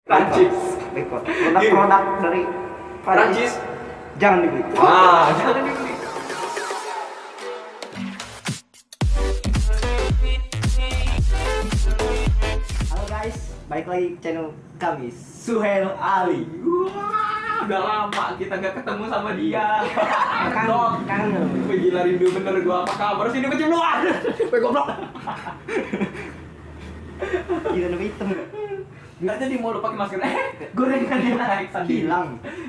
Prancis. Boykot. Produk-produk dari Prancis. jangan dibeli. Jangan dibeli. Halo guys, balik lagi channel kami Suhail Ali. Wah, udah lama kita gak ketemu sama dia. Kangen. Wih, gila rindu bener gua. Apa kabar sih? Ini kecil doang. Wih, goblok. Gila lebih hitam. Nggak jadi mau lu pakai masker. Gorengannya naik sendiri.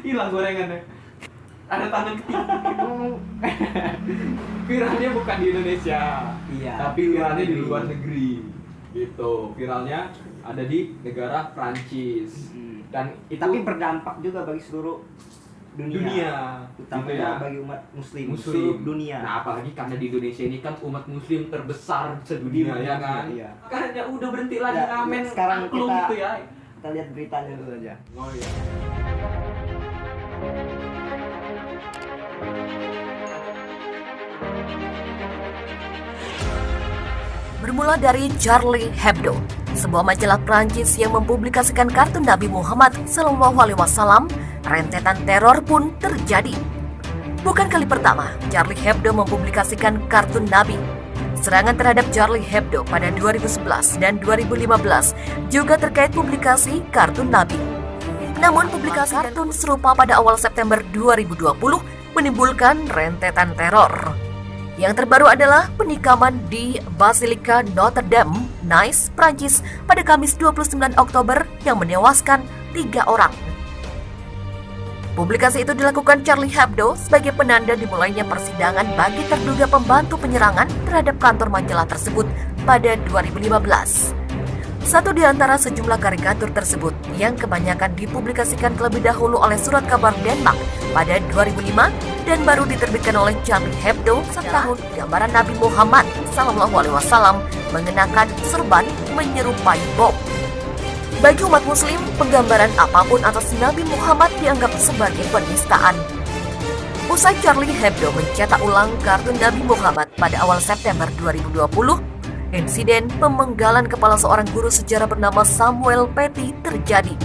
Hilang gorengannya. Ada tangan ketiga. Viralnya bukan di Indonesia. Iya. Tapi viralnya di luar negeri. Gitu. Viralnya ada di negara Prancis. Dan itu Tapi berdampak juga bagi seluruh dunia. Utamanya bagi umat muslim. Seluruh dunia. Nah, apalagi karena di Indonesia ini kan umat muslim terbesar sedunia ya kan. Iya. Makanya udah berhenti lagi Ya, ngamen sekarang angklung kita- gitu ya. Kita lihat beritanya dulu aja. Oh iya. Bermula dari Charlie Hebdo, sebuah majalah Prancis yang mempublikasikan kartun Nabi Muhammad SAW, rentetan teror pun terjadi. Bukan kali pertama Charlie Hebdo mempublikasikan kartun Nabi. Serangan terhadap Charlie Hebdo pada 2011 dan 2015 juga terkait publikasi kartun Nabi. Namun publikasi kartun serupa pada awal September 2020 menimbulkan rentetan teror. Yang terbaru adalah penikaman di Basilika Notre Dame, Nice, Prancis pada Kamis 29 Oktober yang menewaskan 3 orang. Publikasi itu dilakukan Charlie Hebdo sebagai penanda dimulainya persidangan bagi terduga pembantu penyerangan terhadap kantor majalah tersebut pada 2015. Satu di antara sejumlah karikatur tersebut yang kebanyakan dipublikasikan terlebih dahulu oleh Surat Kabar Denmark pada 2005 dan baru diterbitkan oleh Charlie Hebdo setahun gambaran Nabi Muhammad SAW mengenakan serban menyerupai bom. Bagi umat muslim, penggambaran apapun atas Nabi Muhammad dianggap sebagai penistaan. Usai Charlie Hebdo mencetak ulang kartun Nabi Muhammad pada awal September 2020, insiden pemenggalan kepala seorang guru sejarah bernama Samuel Paty terjadi.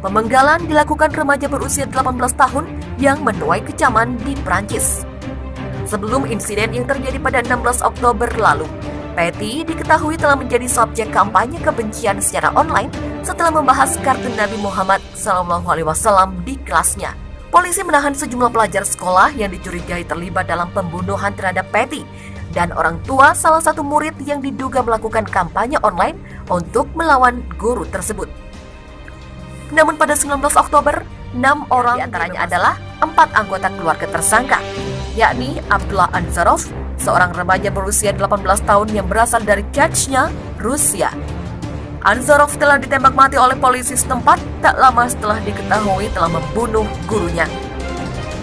Pemenggalan dilakukan remaja berusia 18 tahun yang menuai kecaman di Prancis. Sebelum insiden yang terjadi pada 16 Oktober lalu, Paty diketahui telah menjadi subjek kampanye kebencian secara online setelah membahas kartun Nabi Muhammad SAW di kelasnya. Polisi menahan sejumlah pelajar sekolah yang dicurigai terlibat dalam pembunuhan terhadap Paty dan orang tua salah satu murid yang diduga melakukan kampanye online untuk melawan guru tersebut. Namun pada 19 Oktober, 6 orang diantaranya adalah 4 anggota keluarga tersangka, yakni Abdullah Anzarov, seorang remaja berusia 18 tahun yang berasal dari Chechnya, Rusia. Anzarov telah ditembak mati oleh polisi setempat tak lama setelah diketahui telah membunuh gurunya.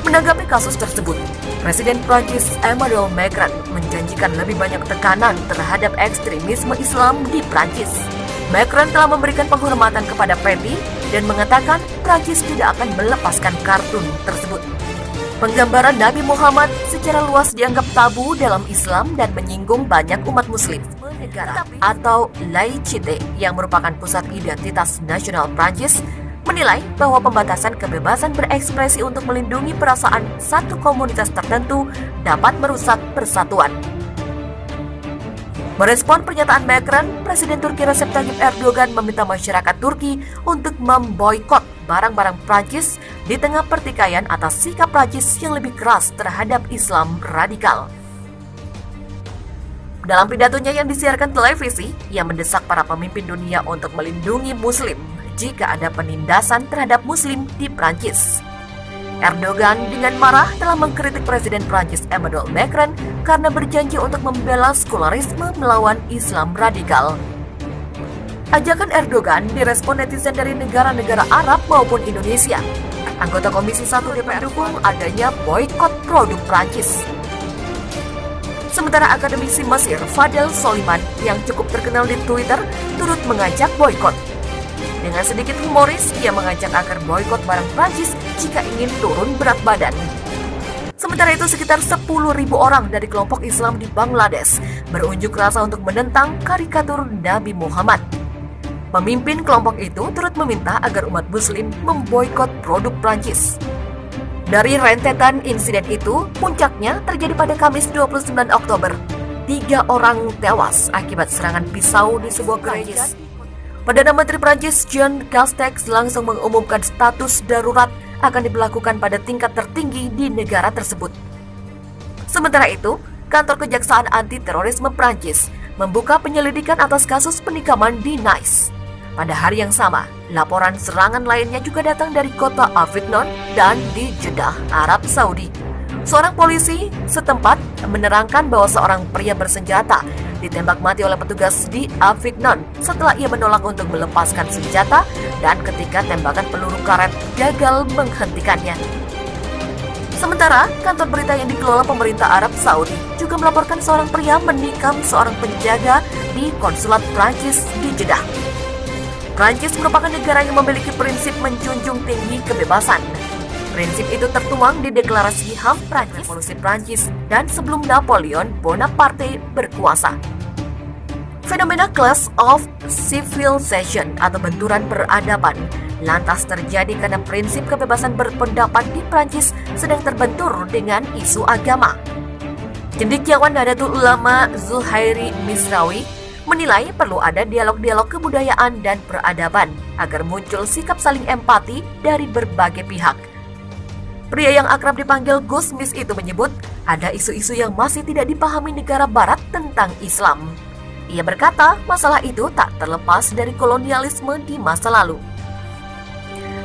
Menanggapi kasus tersebut, Presiden Prancis Emmanuel Macron menjanjikan lebih banyak tekanan terhadap ekstremisme Islam di Prancis. Macron telah memberikan penghormatan kepada Paty dan mengatakan Prancis tidak akan melepaskan kartun tersebut. Penggambaran Nabi Muhammad secara luas dianggap tabu dalam Islam dan menyinggung banyak umat muslim. Negara atau laïcité yang merupakan pusat identitas nasional Prancis menilai bahwa pembatasan kebebasan berekspresi untuk melindungi perasaan satu komunitas tertentu dapat merusak persatuan. Merespon pernyataan Macron, Presiden Turki Recep Tayyip Erdogan meminta masyarakat Turki untuk memboikot barang-barang Prancis di tengah pertikaian atas sikap Prancis yang lebih keras terhadap Islam radikal. Dalam pidatonya yang disiarkan televisi, ia mendesak para pemimpin dunia untuk melindungi Muslim jika ada penindasan terhadap Muslim di Prancis. Erdogan dengan marah telah mengkritik Presiden Prancis Emmanuel Macron karena berjanji untuk membela sekularisme melawan Islam radikal. Ajakan Erdogan direspon netizen dari negara-negara Arab maupun Indonesia. Anggota Komisi 1 DPR mendukung adanya boikot produk Prancis. Sementara akademisi Mesir Fadel Soliman yang cukup terkenal di Twitter turut mengajak boikot. Dengan sedikit humoris, ia mengajak agar boikot barang Prancis jika ingin turun berat badan. Sementara itu, sekitar 10.000 orang dari kelompok Islam di Bangladesh berunjuk rasa untuk menentang karikatur Nabi Muhammad. Pemimpin kelompok itu turut meminta agar umat muslim memboikot produk Prancis. Dari rentetan insiden itu, puncaknya terjadi pada Kamis 29 Oktober. 3 orang tewas akibat serangan pisau di sebuah gereja. Perdana Menteri Prancis Jean Castex langsung mengumumkan status darurat akan diberlakukan pada tingkat tertinggi di negara tersebut. Sementara itu, Kantor Kejaksaan Anti Terorisme Prancis membuka penyelidikan atas kasus penikaman di Nice. Pada hari yang sama, laporan serangan lainnya juga datang dari kota Avignon dan di Jeddah, Arab Saudi. Seorang polisi setempat menerangkan bahwa seorang pria bersenjata ditembak mati oleh petugas di Avignon setelah ia menolak untuk melepaskan senjata dan ketika tembakan peluru karet gagal menghentikannya. Sementara, kantor berita yang dikelola pemerintah Arab Saudi juga melaporkan seorang pria menikam seorang penjaga di konsulat Prancis di Jeddah. Prancis merupakan negara yang memiliki prinsip menjunjung tinggi kebebasan. Prinsip itu tertuang di Deklarasi HAM Prancis, Revolusi Prancis, dan sebelum Napoleon Bonaparte berkuasa. Fenomena Clash of Civilization atau benturan peradaban lantas terjadi karena prinsip kebebasan berpendapat di Prancis sedang terbentur dengan isu agama. Cendekiawan Nahdlatul Ulama Zuhairi Misrawi menilai perlu ada dialog-dialog kebudayaan dan peradaban agar muncul sikap saling empati dari berbagai pihak. Pria yang akrab dipanggil Gusmis itu menyebut ada isu-isu yang masih tidak dipahami negara barat tentang Islam. Ia berkata masalah itu tak terlepas dari kolonialisme di masa lalu.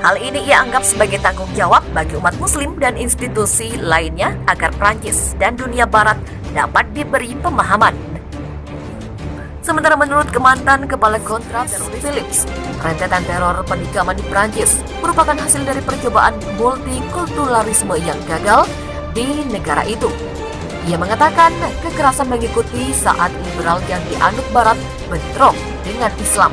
Hal ini ia anggap sebagai tanggung jawab bagi umat muslim dan institusi lainnya agar Prancis dan dunia barat dapat diberi pemahaman. Sementara menurut mantan kepala kontras Philips, rentetan teror penikaman di Prancis merupakan hasil dari percobaan multikulturalisme yang gagal di negara itu. Ia mengatakan kekerasan mengikuti saat liberal yang dianut barat bentrok dengan Islam.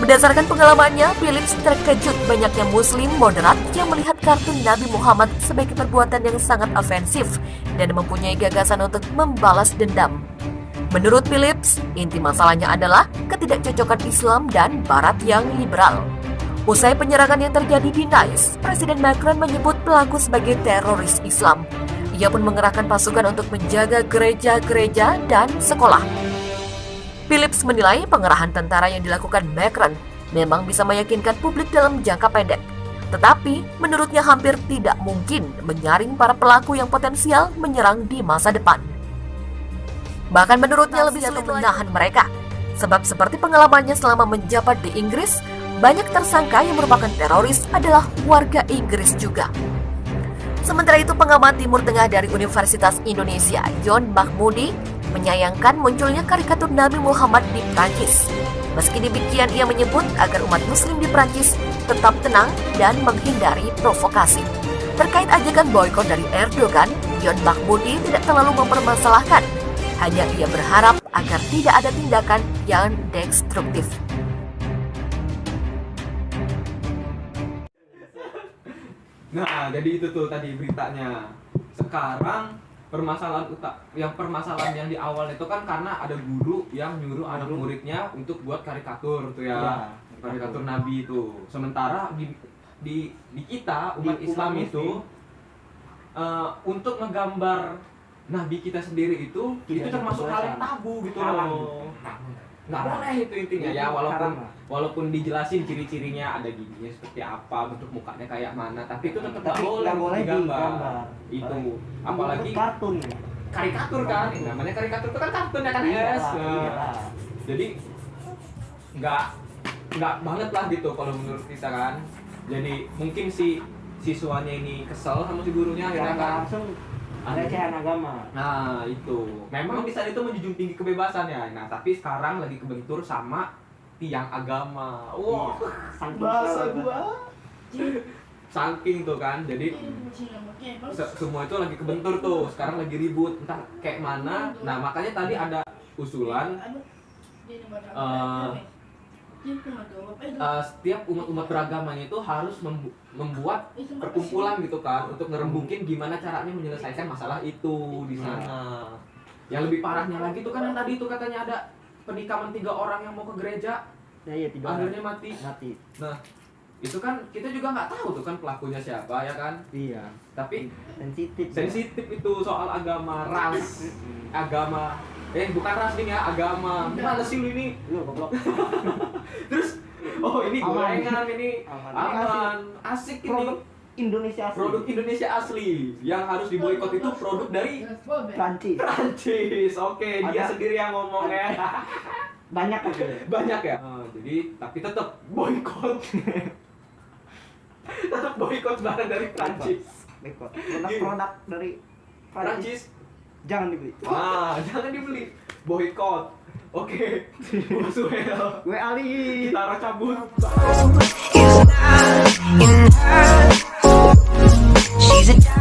Berdasarkan pengalamannya, Philips terkejut banyaknya muslim moderat yang melihat kartun Nabi Muhammad sebagai perbuatan yang sangat ofensif dan mempunyai gagasan untuk membalas dendam. Menurut Philips, inti masalahnya adalah ketidakcocokan Islam dan Barat yang liberal. Usai penyerangan yang terjadi di Nice, Presiden Macron menyebut pelaku sebagai teroris Islam. Ia pun mengerahkan pasukan untuk menjaga gereja-gereja dan sekolah. Philips menilai pengerahan tentara yang dilakukan Macron memang bisa meyakinkan publik dalam jangka pendek. Tetapi, menurutnya hampir tidak mungkin menyaring para pelaku yang potensial menyerang di masa depan. Bahkan menurutnya lebih sulit menahan mereka, sebab seperti pengalamannya selama menjabat di Inggris, banyak tersangka yang merupakan teroris adalah warga Inggris juga. Sementara itu, pengamat Timur Tengah dari Universitas Indonesia, John Mahmudi, menyayangkan munculnya karikatur Nabi Muhammad di Prancis. Meski demikian, ia menyebut agar umat muslim di Prancis tetap tenang dan menghindari provokasi. Terkait ajakan boykot dari Erdogan, John Mahmudi tidak terlalu mempermasalahkan. Hanya ia berharap agar tidak ada tindakan yang destruktif. Nah, jadi itu tuh tadi beritanya. Sekarang permasalahan yang di awal itu kan karena ada guru yang nyuruh anak muridnya untuk buat karikatur tuh ya. Karikatur Nabi itu. Sementara di kita umat Islam itu untuk menggambar Nabi kita sendiri itu termasuk hal yang tabu gitu loh. Nggak boleh itu intinya ya, walaupun dijelasin ciri-cirinya ada giginya seperti apa, bentuk mukanya kayak mana, tapi itu tetap nggak boleh digambar. Itu apalagi kartun. Karikatur kan, namanya karikatur itu kan kartun ya kan es. Jadi nggak banget lah gitu kalau menurut kita kan. Jadi mungkin si siswanya ini kesel sama si gurunya akhirnya kan langsung pelecehan agama. Nah itu memang di saat itu menjunjung tinggi kebebasan ya. Nah tapi sekarang lagi kebentur sama tiang agama. Wah, bahasa gua saking tuh kan. Jadi semua itu lagi kebentur tuh. Sekarang lagi ribut entah kayak mana. Nah makanya tadi ada usulan setiap umat beragamanya itu harus membuat perkumpulan gitu kan untuk ngerembukin gimana caranya menyelesaikan masalah itu di sana. Yang lebih parahnya lagi tuh kan yang tadi itu katanya ada penikaman 3 orang yang mau ke gereja. Ya, iya, 3 orang. akhirnya mati. Nah, itu kan kita juga nggak tahu tuh kan pelakunya siapa ya kan. Iya. Tapi Sensitif. itu soal agama, ras, agama. Bukan ras nih ya, agama. Gimana sih lu ini? Lu goblok. Terus, oh ini Aman. gorengan ini Aman. aman, asik Produk ini. Indonesia asli. Produk Indonesia asli. Yang harus diboikot itu produk dari Prancis. Prancis. Oke, dia Ada. sendiri yang ngomong ya. Banyak gitu. Banyak ya. Jadi tapi tetap boikot. Tetap boikot barang dari Prancis. Boikot. Produk dari Prancis Prancis. jangan dibeli. Jangan dibeli. Boikot. Oke. Bos Well. Gue Ali. Kita cabut. She's a